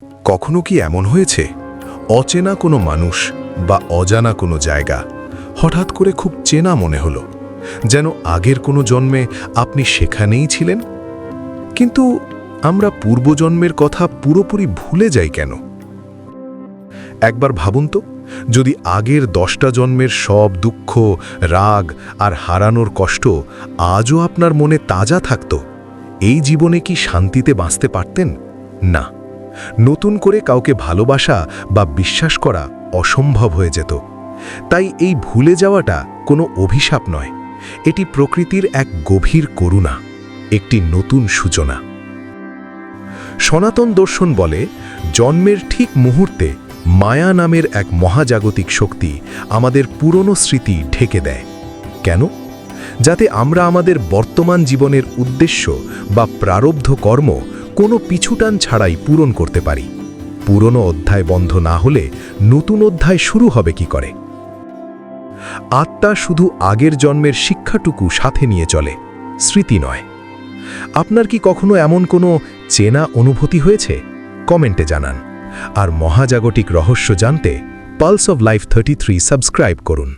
কখনো কি এমন হয়েছে অচেনা কোনো মানুষ বা অজানা কোনো জায়গা হঠাৎ করে খুব চেনা মনে হলো, যেন আগের কোনো জন্মে আপনি সেখানেই ছিলেন? কিন্তু আমরা পূর্বজন্মের কথা পুরোপুরি ভুলে যাই কেন? একবার ভাবুন তো, যদি আগের 10টা জন্মের সব দুঃখ, রাগ আর হারানোর কষ্ট আজও আপনার মনে তাজা থাকত, এই জীবনে কি শান্তিতে বাঁচতে পারতেন? না, নতুন করে কাউকে ভালোবাসা বা বিশ্বাস করা অসম্ভব হয়ে যেত। তাই এই ভুলে যাওয়াটা কোনো অভিশাপ নয়, এটি প্রকৃতির এক গভীর করুণা, একটি নতুন সূচনা। সনাতন দর্শন বলে, জন্মের ঠিক মুহূর্তে মায়া নামের এক মহাজাগতিক শক্তি আমাদের পুরনো স্মৃতি ঢেকে দেয়। কেন? যাতে আমরা আমাদের বর্তমান জীবনের উদ্দেশ্য বা প্রারব্ধ কর্ম কোনো পিছুটান ছাড়াই পূরণ করতে পারি। পুরনো অধ্যায় বন্ধ না হলে নতুন অধ্যায় শুরু হবে কি করে? আত্মা শুধু আগের জন্মের শিক্ষাটুকু সাথে নিয়ে চলে, স্মৃতি নয়। আপনার কি কখনো এমন কোনো চেনা অনুভূতি হয়েছে? কমেন্টে জানান। আর মহাজাগতিক রহস্য জানতে পালস অফ লাইফ 33 সাবস্ক্রাইব করুন।